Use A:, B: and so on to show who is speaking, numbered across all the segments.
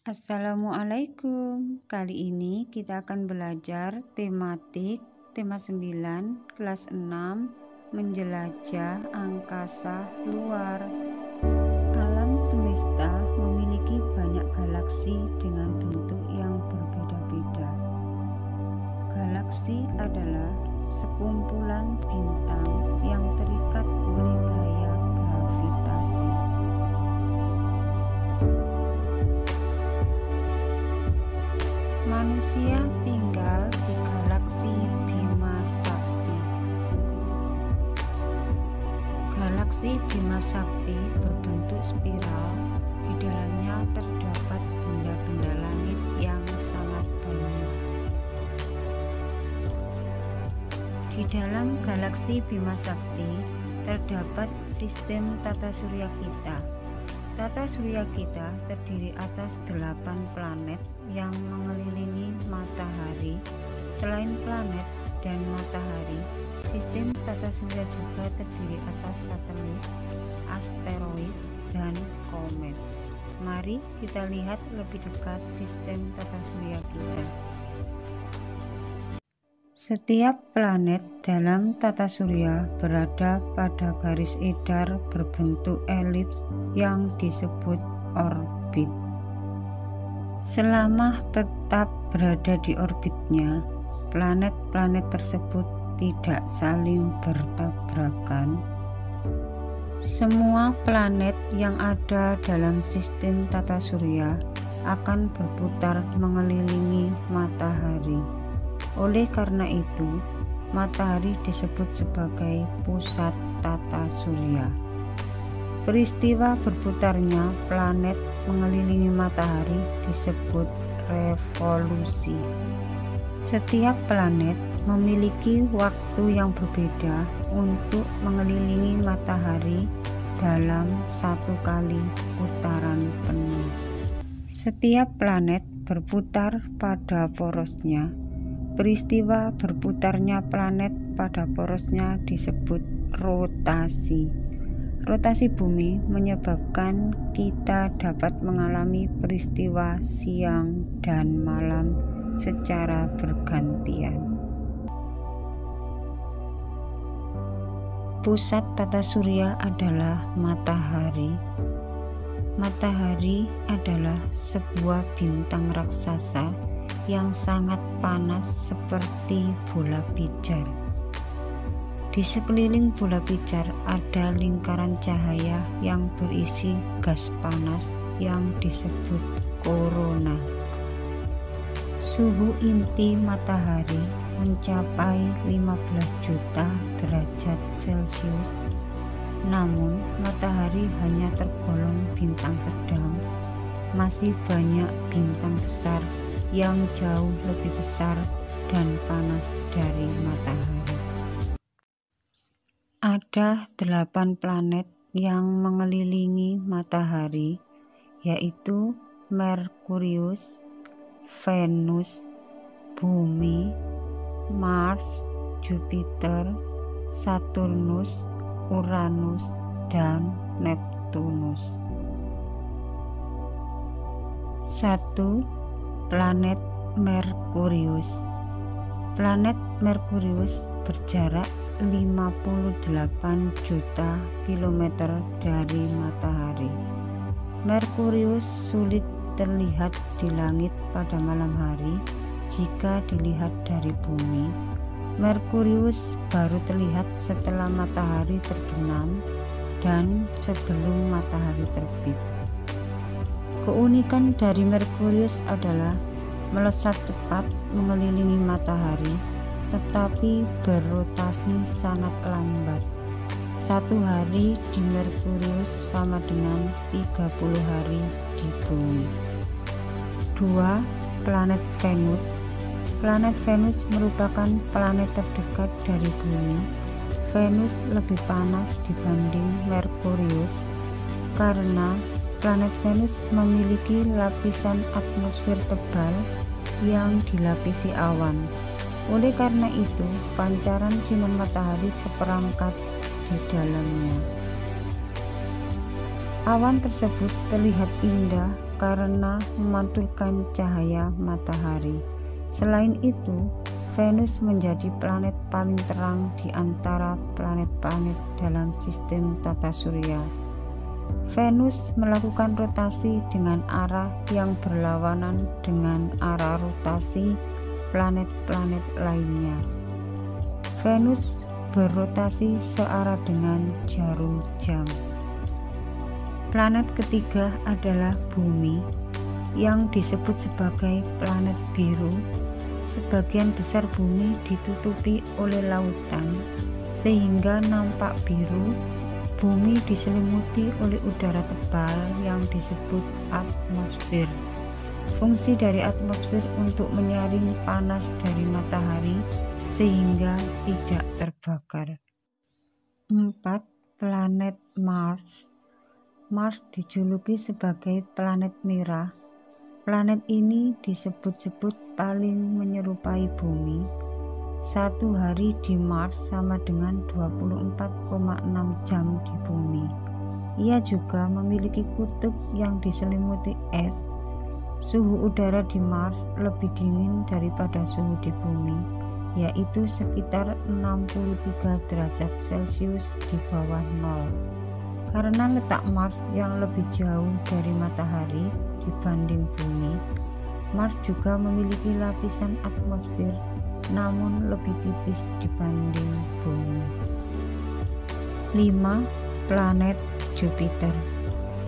A: Assalamualaikum. Kali ini kita akan belajar tema 9 kelas 6 menjelajah angkasa luar. Alam semesta memiliki banyak galaksi dengan bentuk yang berbeda-beda. Galaksi adalah sekumpulan bintang yang terikat oleh gaya gravitasi. Manusia tinggal di galaksi Bima Sakti. Galaksi Bima Sakti berbentuk spiral. Di dalamnya terdapat benda-benda langit yang sangat banyak. Di dalam galaksi Bima Sakti terdapat sistem tata surya kita. Tata surya kita terdiri atas 8 planet yang mengelilingi matahari. Selain planet dan matahari, sistem tata surya juga terdiri atas satelit, asteroid, dan komet. Mari kita lihat lebih dekat sistem tata surya kita. Setiap planet dalam tata surya berada pada garis edar berbentuk elips yang disebut orbit. Selama tetap berada di orbitnya, planet-planet tersebut tidak saling bertabrakan. Semua planet yang ada dalam sistem tata surya akan berputar mengelilingi matahari. Oleh karena itu, matahari disebut sebagai pusat tata surya. Peristiwa berputarnya planet mengelilingi matahari disebut revolusi. Setiap planet memiliki waktu yang berbeda untuk mengelilingi matahari dalam satu kali putaran penuh. Setiap planet berputar pada porosnya. Peristiwa berputarnya planet pada porosnya disebut rotasi. Rotasi bumi menyebabkan kita dapat mengalami peristiwa siang dan malam secara bergantian. Pusat tata surya adalah matahari. Matahari adalah sebuah bintang raksasa yang sangat panas seperti bola pijar. Di sekeliling bola pijar ada lingkaran cahaya yang berisi gas panas yang disebut korona. Suhu inti matahari mencapai 15 juta derajat Celcius. Namun matahari hanya tergolong bintang sedang. Masih banyak bintang besar yang jauh lebih besar dan panas dari matahari. Ada 8 planet yang mengelilingi matahari, yaitu Merkurius, Venus, Bumi, Mars, Jupiter, Saturnus, Uranus, dan Neptunus. 1. Planet Merkurius. Planet Merkurius berjarak 58 juta kilometer dari matahari. Merkurius sulit terlihat di langit pada malam hari jika dilihat dari bumi. Merkurius baru terlihat setelah matahari terbenam dan sebelum matahari terbit. Keunikan dari Merkurius adalah melesat cepat mengelilingi matahari, tetapi berotasi sangat lambat. 1 hari di Merkurius sama dengan 30 hari di bumi. 2. Planet Venus. Planet Venus merupakan planet terdekat dari bumi. Venus lebih panas dibanding Merkurius karena planet Venus memiliki lapisan atmosfer tebal yang dilapisi awan. Oleh karena itu, pancaran sinar matahari terperangkap di dalamnya. Awan tersebut terlihat indah karena memantulkan cahaya matahari. Selain itu, Venus menjadi planet paling terang di antara planet-planet dalam sistem tata surya. Venus melakukan rotasi dengan arah yang berlawanan dengan arah rotasi planet-planet lainnya. Venus berrotasi searah dengan jarum jam. Planet ketiga adalah Bumi, yang disebut sebagai planet biru. Sebagian besar bumi ditutupi oleh lautan sehingga nampak biru. Bumi diselimuti oleh udara tebal yang disebut atmosfer. Fungsi dari atmosfer untuk menyaring panas dari matahari sehingga tidak terbakar. 4. Planet Mars. Mars dijuluki sebagai planet merah. Planet ini disebut-sebut paling menyerupai bumi. Satu hari di Mars sama dengan 24,6 jam di bumi. Ia juga memiliki kutub yang diselimuti es. Suhu udara di Mars lebih dingin daripada suhu di bumi, yaitu sekitar 63 derajat Celcius di bawah nol. Karena letak Mars yang lebih jauh dari matahari dibanding bumi, Mars juga memiliki lapisan atmosfer namun lebih tipis dibanding bumi. 5. Planet Jupiter.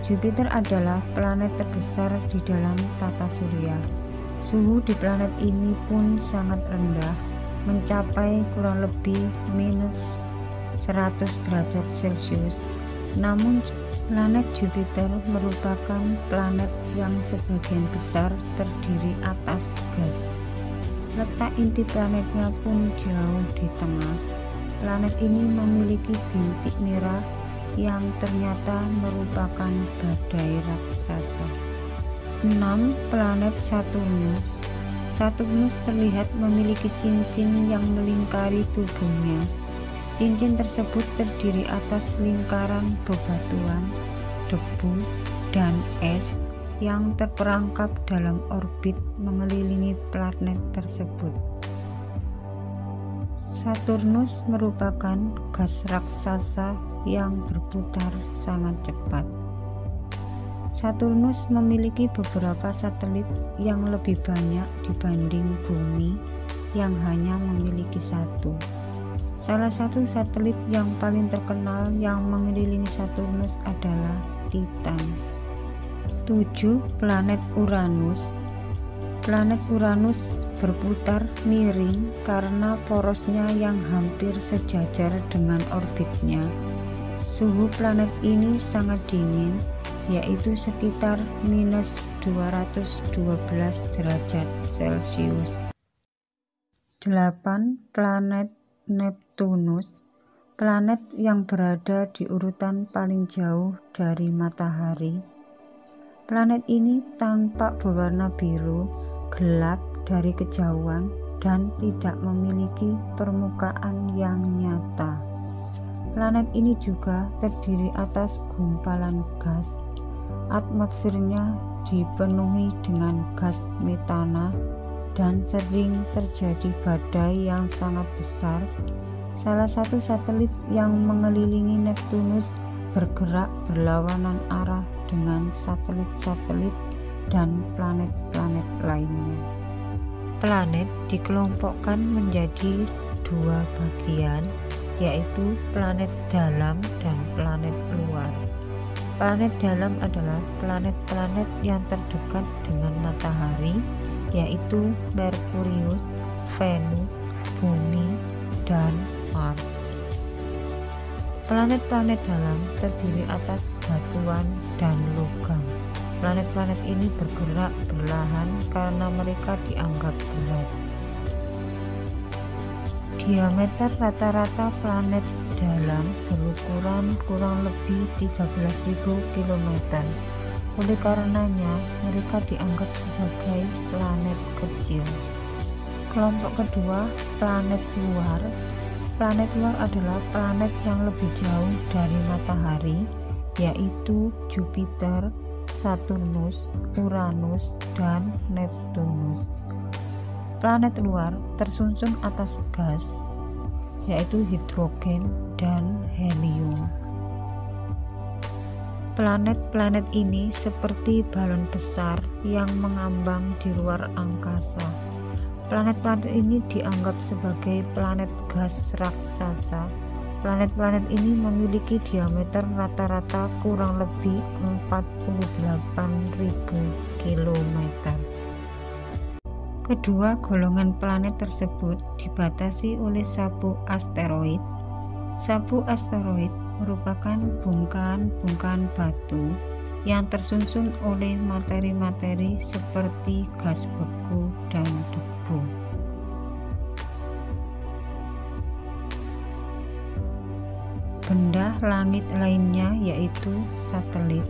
A: Jupiter adalah planet terbesar di dalam tata surya. Suhu di planet ini pun sangat rendah, mencapai kurang lebih minus 100 derajat Celcius. Namun planet Jupiter merupakan planet yang sebagian besar terdiri atas gas. Letak inti planetnya pun jauh di tengah. Planet ini memiliki bintik merah yang ternyata merupakan badai raksasa. 6. Planet Saturnus. Saturnus terlihat memiliki cincin yang melingkari tubuhnya. Cincin tersebut terdiri atas lingkaran bebatuan, debu, dan es yang terperangkap dalam orbit mengelilingi planet tersebut. Saturnus merupakan gas raksasa yang berputar sangat cepat. Saturnus memiliki beberapa satelit yang lebih banyak dibanding Bumi yang hanya memiliki satu. Salah satu satelit yang paling terkenal yang mengelilingi Saturnus adalah Titan. 7. Planet Uranus. Planet Uranus berputar miring karena porosnya yang hampir sejajar dengan orbitnya. Suhu planet ini sangat dingin, yaitu sekitar minus 212 derajat Celcius. 8. Planet Neptunus. Planet yang berada di urutan paling jauh dari matahari. Planet ini tampak berwarna biru, gelap dari kejauhan, dan tidak memiliki permukaan yang nyata. Planet ini juga terdiri atas gumpalan gas. Atmosfernya dipenuhi dengan gas metana dan sering terjadi badai yang sangat besar. Salah satu satelit yang mengelilingi Neptunus bergerak berlawanan arah dengan satelit-satelit dan planet-planet lainnya. Planet dikelompokkan menjadi dua bagian, yaitu planet dalam dan planet luar. Planet dalam adalah planet-planet yang terdekat dengan matahari, yaitu Merkurius, Venus, Bumi, dan Mars. Planet-planet dalam terdiri atas batuan dan logam. Planet-planet ini bergerak perlahan karena mereka dianggap berat. Diameter rata-rata planet dalam berukuran kurang lebih 13.000 km. Oleh karenanya, mereka dianggap sebagai planet kecil. Kelompok kedua, planet luar. Planet luar adalah planet yang lebih jauh dari matahari, yaitu Jupiter, Saturnus, Uranus, dan Neptunus. Planet luar tersusun atas gas, yaitu hidrogen dan helium. Planet-planet ini seperti balon besar yang mengambang di luar angkasa. Planet-planet ini dianggap sebagai planet gas raksasa. Planet-planet ini memiliki diameter rata-rata kurang lebih 48.000 km. Kedua golongan planet tersebut dibatasi oleh sabuk asteroid. Sabuk asteroid merupakan bongkahan-bongkahan batu yang tersusun oleh materi-materi seperti gas beku dan debu. Benda langit lainnya yaitu satelit.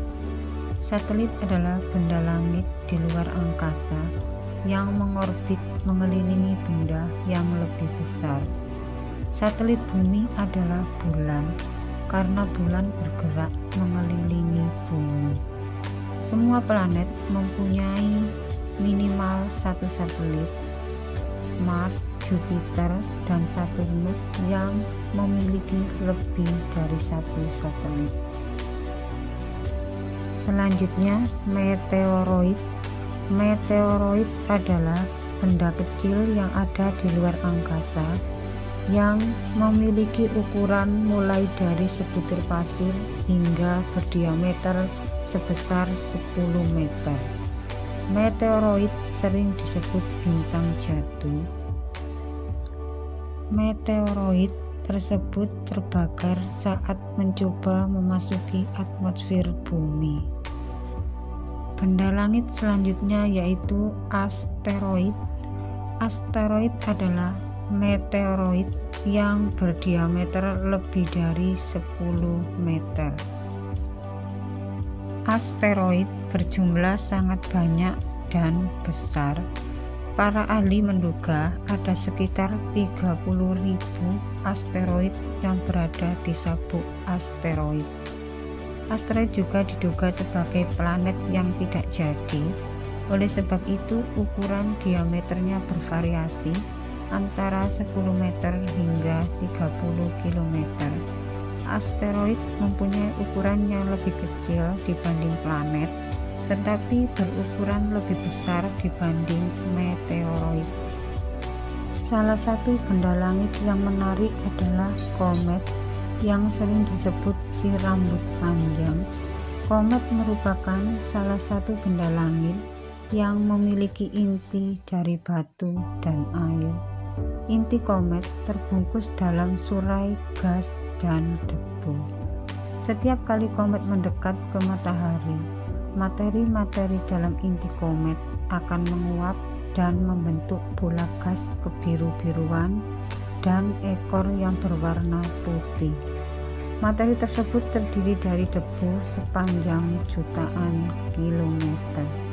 A: Satelit adalah benda langit di luar angkasa yang mengorbit mengelilingi benda yang lebih besar. Satelit bumi adalah bulan, karena bulan bergerak mengelilingi bumi. Semua planet mempunyai minimal satu satelit. Mars, Jupiter, dan Saturnus yang memiliki lebih dari satu satelit. Selanjutnya, meteoroid. Meteoroid adalah benda kecil yang ada di luar angkasa yang memiliki ukuran mulai dari sebutir pasir hingga berdiameter sebesar 10 meter. Meteoroid sering disebut bintang jatuh. Meteoroid tersebut terbakar saat mencoba memasuki atmosfer bumi. Benda langit selanjutnya yaitu asteroid. Asteroid adalah meteoroid yang berdiameter lebih dari 10 meter. Asteroid berjumlah sangat banyak dan besar. Para ahli menduga ada sekitar 30.000 asteroid yang berada di sabuk asteroid. Asteroid juga diduga sebagai planet yang tidak jadi. Oleh sebab itu, ukuran diameternya bervariasi antara 10 meter hingga 30 km. Asteroid mempunyai ukuran yang lebih kecil dibanding planet, tetapi berukuran lebih besar dibanding meteoroid. Salah satu benda langit yang menarik adalah komet yang sering disebut si rambut panjang. Komet merupakan salah satu benda langit yang memiliki inti dari batu dan air. Inti komet terbungkus dalam surai gas dan debu. Setiap kali komet mendekat ke matahari, materi-materi dalam inti komet akan menguap dan membentuk bola gas kebiru-biruan dan ekor yang berwarna putih. Materi tersebut terdiri dari debu sepanjang jutaan kilometer.